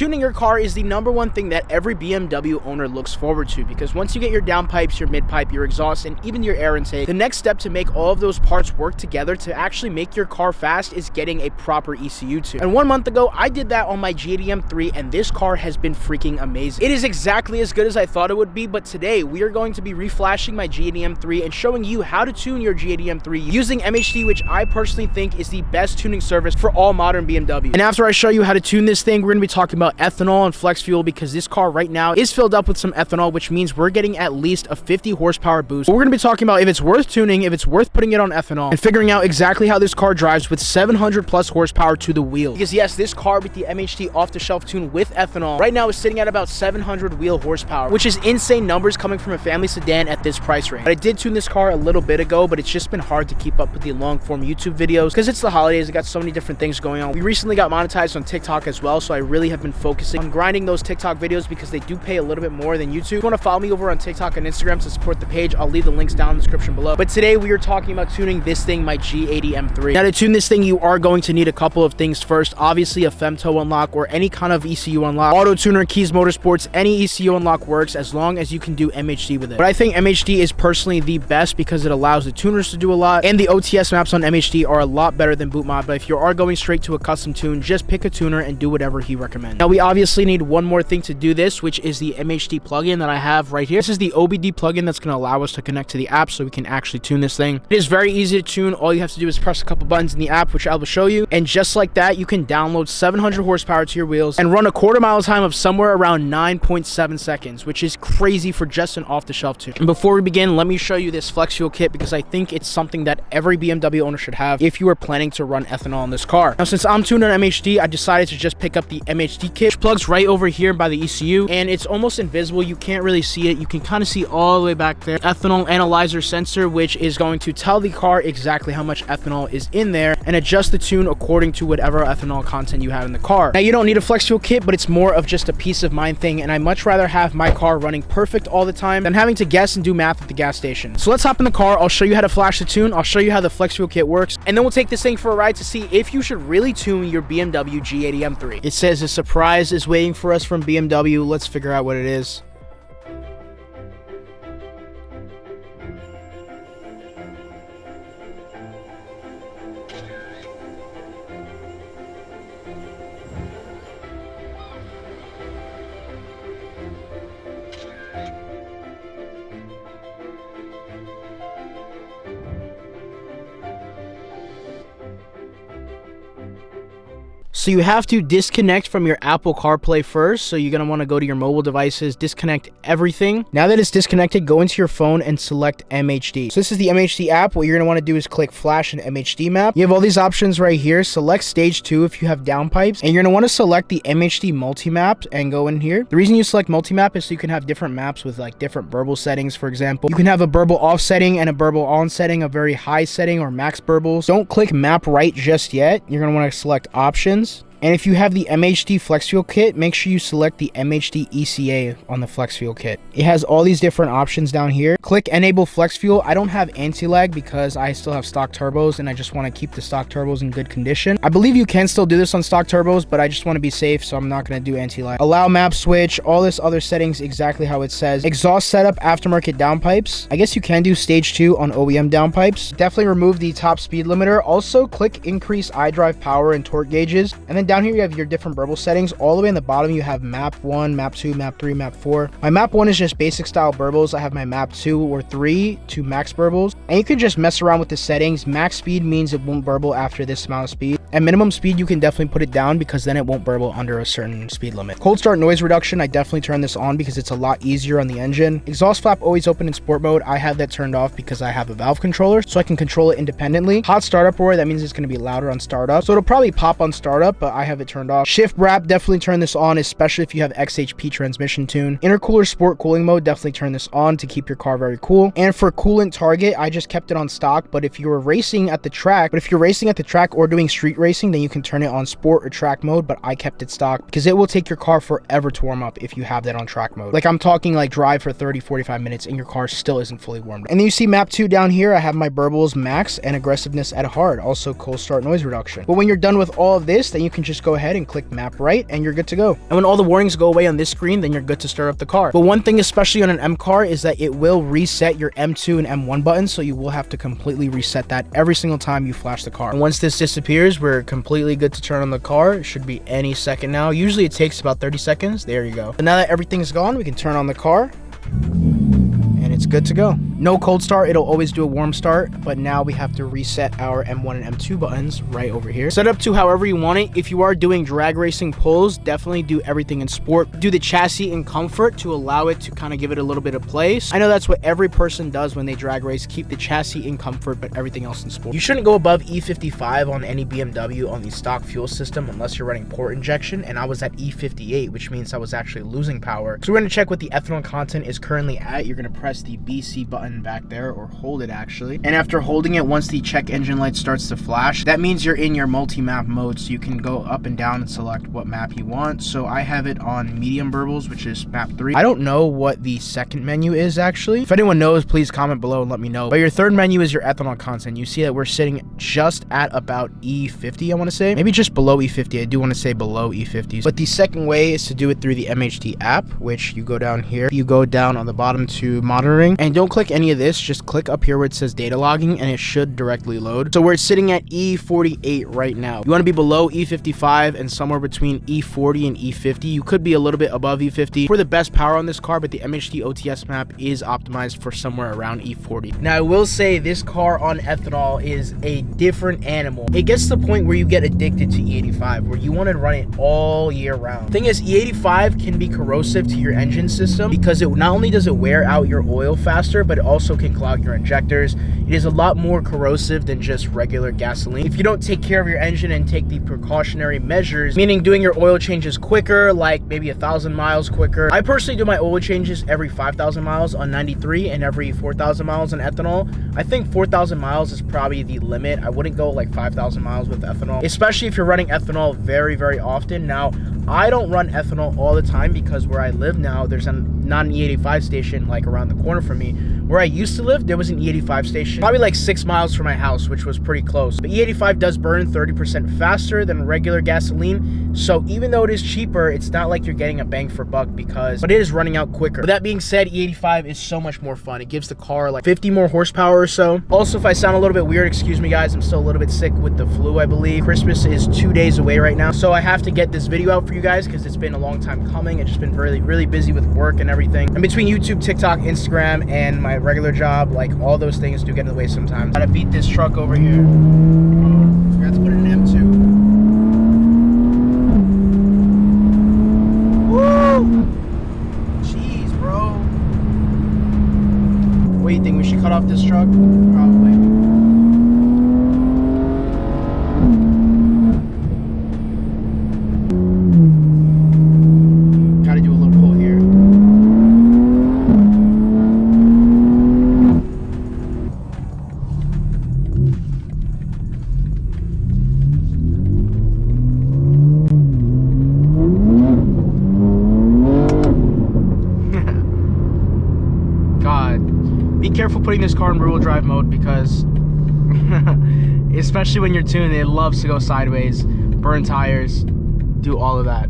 tuning your car is the #1 thing that every BMW owner looks forward to, because once you get your downpipes, your mid-pipe, your exhaust, and even your air intake, the next step to make all of those parts work together to actually make your car fast is getting a proper ECU tune. And 1 month ago, I did that on my G80 M3, and this car has been freaking amazing. It is exactly as good as I thought it would be, but today we are going to be reflashing my G80 M3 and showing you how to tune your G80 M3 using MHD, which I personally think is the best tuning service for all modern BMW. And after I show you how to tune this thing, we're going to be talking about ethanol and flex fuel, because this car right now is filled up with some ethanol, which means we're getting at least a 50 horsepower boost. But we're going to be talking about if it's worth tuning, if it's worth putting it on ethanol, and figuring out exactly how this car drives with 700 plus horsepower to the wheel. Because yes, this car with the MHD off-the-shelf tune with ethanol right now is sitting at about 700 wheel horsepower, which is insane numbers coming from a family sedan at this price range. But I did tune this car a little bit ago, but it's just been hard to keep up with the long-form YouTube videos because it's the holidays. I got so many different things going on. We recently got monetized on TikTok as well, so I really have been focusing on grinding those TikTok videos because they do pay a little bit more than YouTube. If you want to follow me over on TikTok and Instagram to support the page, I'll leave the links down in the description below. But today we are talking about tuning this thing, my G80 M3. Now to tune this thing, you are going to need a couple of things first. Obviously a femto unlock or any kind of ECU unlock. Auto tuner, keys, motorsports, any ECU unlock works as long as you can do MHD with it. But I think MHD is personally the best because it allows the tuners to do a lot, and the OTS maps on MHD are a lot better than boot mod. But if you are going straight to a custom tune, just pick a tuner and do whatever he recommends. Now we obviously need one more thing to do this, which is the MHD plugin that I have right here. This is the OBD plugin that's going to allow us to connect to the app so we can actually tune this thing. It is very easy to tune. All you have to do is press a couple buttons in the app, which I will show you, and just like that, you can download 700 horsepower to your wheels and run a quarter-mile time of somewhere around 9.7 seconds, which is crazy for just an off-the-shelf tune. And before we begin, let me show you this flex fuel kit because I think it's something that every BMW owner should have if you are planning to run ethanol in this car. Now, since I'm tuned on MHD, I decided to just pick up the MHD kit, which plugs right over here by the ECU, and it's almost invisible. You can't really see it. You can kind of see all the way back there. Ethanol analyzer sensor, which is going to tell the car exactly how much ethanol is in there and adjust the tune according to whatever ethanol content you have in the car. Now, you don't need a flex fuel kit, but it's more of just a peace of mind thing, and I much rather have my car running perfect all the time than having to guess and do math at the gas station. So let's hop in the car. I'll show you how to flash the tune. I'll show you how the flex fuel kit works, and then we'll take this thing for a ride to see if you should really tune your BMW G80 M3. It says a surprise is waiting for us from BMW. Let's figure out what it is. So you have to disconnect from your Apple CarPlay first. So you're going to want to go to your mobile devices, disconnect everything. Now that it's disconnected, go into your phone and select MHD. So this is the MHD app. What you're going to want to do is click flash an MHD map. You have all these options right here. Select stage 2 if you have downpipes, and you're going to want to select the MHD multi-map and go in here. The reason you select multi-map is so you can have different maps with like different burble settings. For example, you can have a burble off setting and a burble on setting, a very high setting or max burbles. Don't click map right just yet. You're going to want to select options. And if you have the MHD flex fuel kit, make sure you select the MHD ECA on the flex fuel kit. It has all these different options down here. Click enable flex fuel. I don't have anti-lag because I still have stock turbos and I just want to keep the stock turbos in good condition. I believe you can still do this on stock turbos, but I just want to be safe, so I'm not going to do anti-lag. Allow map switch, all this other settings exactly how it says. Exhaust setup, aftermarket downpipes. I guess you can do stage 2 on OEM downpipes. Definitely remove the top speed limiter. Also click increase iDrive power and torque gauges. And then down here you have your different burble settings. All the way in the bottom you have map 1, map 2, map 3, map 4. My map 1 is just basic style burbles. I have my map 2 or 3 to max burbles, and you can just mess around with the settings. Max speed means it won't burble after this amount of speed, and minimum speed you can definitely put it down because then it won't burble under a certain speed limit. Cold start noise reduction, I definitely turn this on because it's a lot easier on the engine. Exhaust flap always open in sport mode. I have that turned off because I have a valve controller so I can control it independently. Hot startup roar, that means it's going to be louder on startup, so it'll probably pop on startup, but I have it turned off. Shift wrap, definitely turn this on, especially if you have XHP transmission tune. Intercooler sport cooling mode, definitely turn this on to keep your car very cool. And for coolant target, I just kept it on stock, but if you're racing at the track or doing street racing, then you can turn it on sport or track mode, but I kept it stock because it will take your car forever to warm up if you have that on track mode. Like I'm talking like drive for 30-45 minutes and your car still isn't fully warmed up. And then you see map 2 down here, I have my burbles max and aggressiveness at hard, also cold start noise reduction. But when you're done with all of this, then you can just go ahead and click map right and you're good to go. And when all the warnings go away on this screen, then you're good to start up the car. But one thing, especially on an M car, is that it will reset your M2 and M1 buttons, so you will have to completely reset that every single time you flash the car. And once this disappears, we're completely good to turn on the car. It should be any second now. Usually it takes about 30 seconds. There you go. And now that everything's gone, we can turn on the car. And it's good to go. No cold start, it'll always do a warm start, but now we have to reset our M1 and M2 buttons right over here. Set up to however you want it. If you are doing drag racing pulls, definitely do everything in sport. Do the chassis in comfort to allow it to kind of give it a little bit of place. I know that's what every person does when they drag race, keep the chassis in comfort, but everything else in sport. You shouldn't go above E55 on any BMW on the stock fuel system unless you're running port injection, and I was at E58, which means I was actually losing power. So we're gonna check what the ethanol content is currently at. You're gonna press the BC button back there, or hold it actually, and after holding it, once the check engine light starts to flash, that means you're in your multi-map mode, so you can go up and down and select what map you want. So I have it on medium burbles, which is map 3. I don't know what the second menu is actually. If anyone knows, please comment below and let me know. But your third menu is your ethanol content. You see that we're sitting just at about E50, I want to say, maybe just below E50. I do want to say below E50. But the second way is to do it through the MHD app, which you go down here, you go down on the bottom to monitoring, and don't click any of this, just click up here where it says data logging and it should directly load. So we're sitting at E48 right now. You want to be below E55 and somewhere between E40 and E50. You could be a little bit above E50 for the best power on this car, but the MHD OTS map is optimized for somewhere around E40. Now I will say this car on ethanol is a different animal. It gets to the point where you get addicted to E85, where you want to run it all year round. Thing is, E85 can be corrosive to your engine system because it not only does it wear out your oil faster, but it also can clog your injectors. It is a lot more corrosive than just regular gasoline. If you don't take care of your engine and take the precautionary measures, meaning doing your oil changes quicker, like maybe 1,000 miles quicker. I personally do my oil changes every 5,000 miles on 93 and every 4,000 miles on ethanol. I think 4,000 miles is probably the limit. I wouldn't go like 5,000 miles with ethanol, especially if you're running ethanol very, very often. Now, I don't run ethanol all the time because where I live now, there's not an E85 station like around the corner from me. Where I used to live, there was an E85 station, probably like 6 miles from my house, which was pretty close. But E85 does burn 30% faster than regular gasoline. So even though it is cheaper, it's not like you're getting a bang for buck but it is running out quicker. With that being said, E85 is so much more fun. It gives the car like 50 more horsepower or so. Also, if I sound a little bit weird, excuse me guys, I'm still a little bit sick with the flu, I believe. Christmas is 2 days away right now. So I have to get this video out for you guys because it's been a long time coming. I've just been really, really busy with work and everything. And between YouTube, TikTok, Instagram, and my regular job, like all those things do get in the way sometimes. Gotta beat this truck over here. Oh, forgot to put in an M2. Woo! Jeez, bro. What do you think? We should cut off this truck? Probably. Gotta do a little pull here. Be careful putting this car in rear-wheel drive mode because especially when you're tuned, it loves to go sideways, burn tires, do all of that.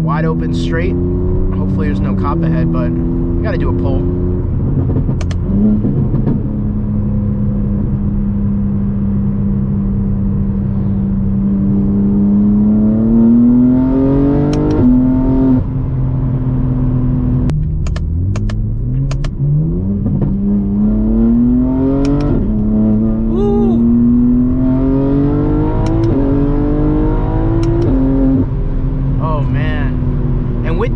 Wide open straight. Hopefully there's no cop ahead, but I gotta do a pull.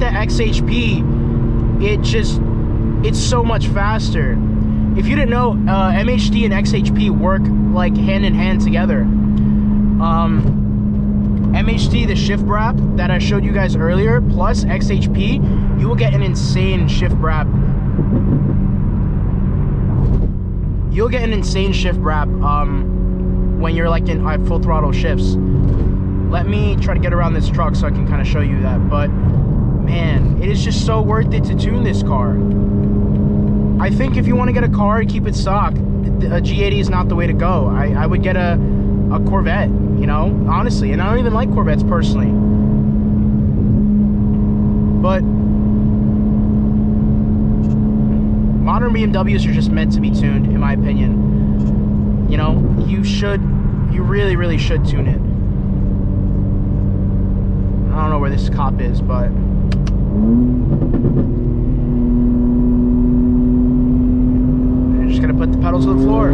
XHP, it's so much faster. If you didn't know, MHD and XHP work like hand in hand together. MHD, the shift brap that I showed you guys earlier, plus XHP, you will get an insane shift brap You'll get an insane shift wrap when you're like in full throttle shifts. Let me try to get around this truck so I can kind of show you that. But man, it is just so worth it to tune this car. I think if you want to get a car and keep it stock, a G80 is not the way to go. I would get a Corvette, you know, honestly. And I don't even like Corvettes personally. But modern BMWs are just meant to be tuned, in my opinion. You know, you really, really should tune it. I don't know where this cop is, but I'm just gonna put the pedal to the floor.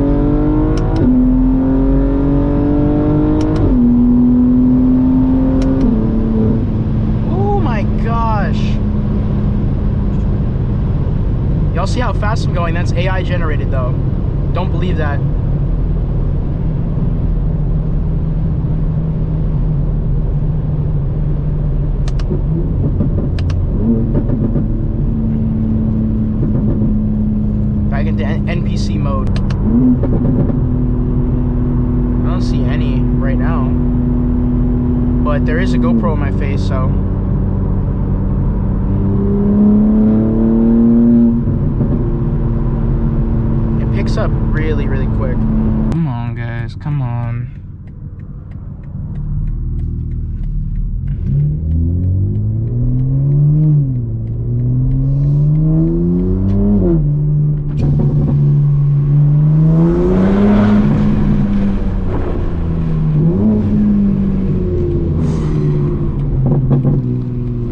Oh my gosh. Y'all see how fast I'm going? That's AI generated though. Don't believe that. Back into NPC mode. I don't see any right now. But there is a GoPro in my face, so. Up really, really quick. Come on, guys, come on.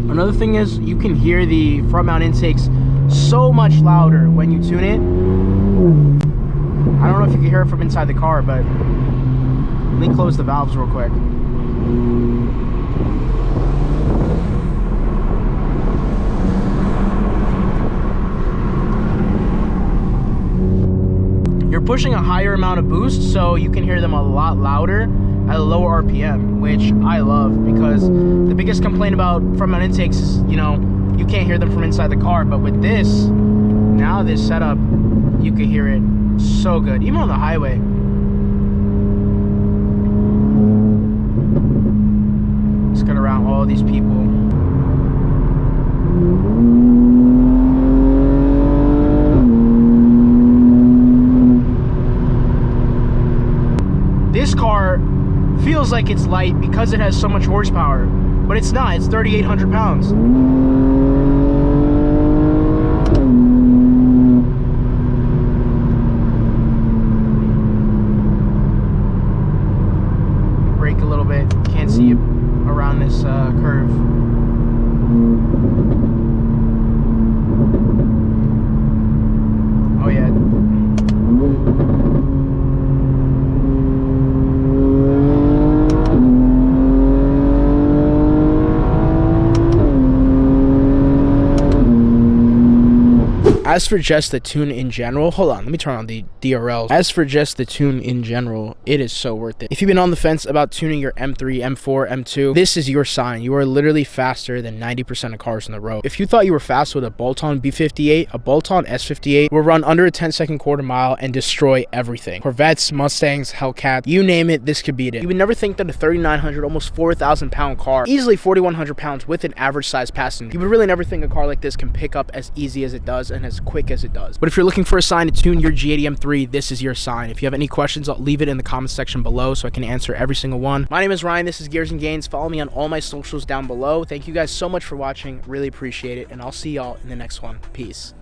Another thing is you can hear the front mount intakes so much louder when you tune it. I don't know if you can hear it from inside the car, but let me close the valves real quick. You're pushing a higher amount of boost, so you can hear them a lot louder at a lower RPM, which I love, because the biggest complaint about front mount intakes is, you know, you can't hear them from inside the car. But with this, now this setup, you can hear it so good, even on the highway. Let's get around all these people. This car feels like it's light because it has so much horsepower, but it's not. It's 3,800 pounds. Brake a little bit. Can't see around this curve. Oh yeah. As for just the tune in general, hold on, let me turn on the DRLs. As for just the tune in general, it is so worth it. If you've been on the fence about tuning your M3, M4, M2, this is your sign. You are literally faster than 90% of cars on the road. If you thought you were fast with a bolt-on B58, a bolt-on S58 will run under a 10-second quarter mile and destroy everything. Corvettes, Mustangs, Hellcats, you name it, this could beat it. You would never think that a 3,900, almost 4,000 pound car, easily 4,100 pounds with an average size passenger, you would really never think a car like this can pick up as easy as it does and as quick as it does. But if you're looking for a sign to tune your G80 M3, this is your sign. If you have any questions, I'll leave it in the comment section below so I can answer every single one. My name is Ryan. This is Gears and Gains. Follow me on all my socials down below. Thank you guys so much for watching. Really appreciate it. And I'll see y'all in the next one. Peace.